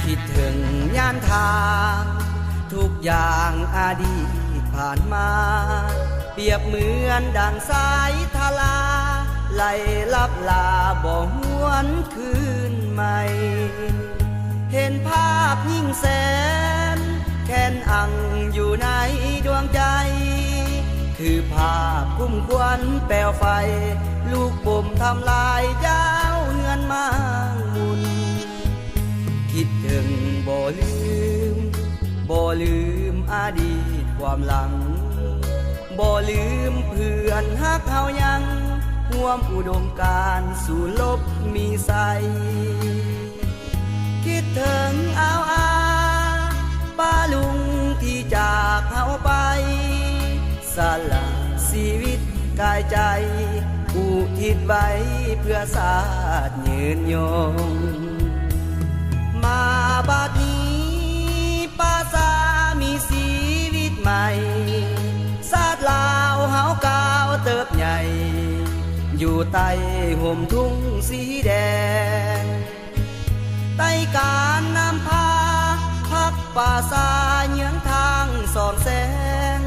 คิดถึงย่านทางทุกอย่างอดีตผ่านมาเปรียบเหมือนดังสายทลาไหลลับลาบ่หวนคืนใหม่เห็นภาพยิ่งแสนแค้นอังอยู่ในดวงใจคือภาพคุ้มควันแปลวไฟลูกบ่มทำลายยาวเงินมามุนคิดถึงบ่ลืมอดีตความหลังบ่ลืมเพื่อนฮักเฮายังร่วมอุดมการณ์สู่ลบมีใสคิดถึงอาป้าลุงที่จากเฮาไปสละชีวิตกายใจอุทิศไว้เพื่อศาสตร์ยืนยงมาบัดนี้ป้าสามีชีวิตใหม่ศาสตร์ลาวเฮาก้าวเติบใหญ่อยู่ใต้ห่มทุ่งสีแดงใต้การนำพาพักป่าสาเยื้องทางสอนแสง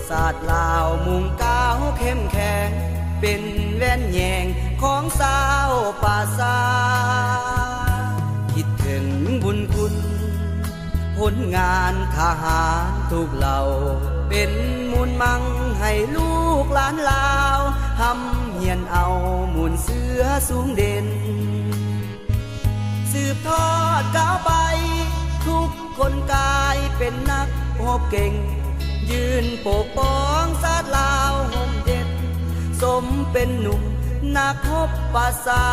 ศาสตร์ลาวมุ่งก้าวเข้มแข็งเป็นแว่นแยงของสาวป่าสาคิดถึงบุญคุณผลงานทหารทุกเหล่าเป็นมูลมั่งให้ลูกหลานลาวทำเหียนเอามูลเสือสูงเด่นสืบทอดก้าวไปทุกคนกลายเป็นนักรบเก่งยืนปกป้องศาสตร์ลาวห่มเย็นสมเป็นหนุ่มนักรบภาษา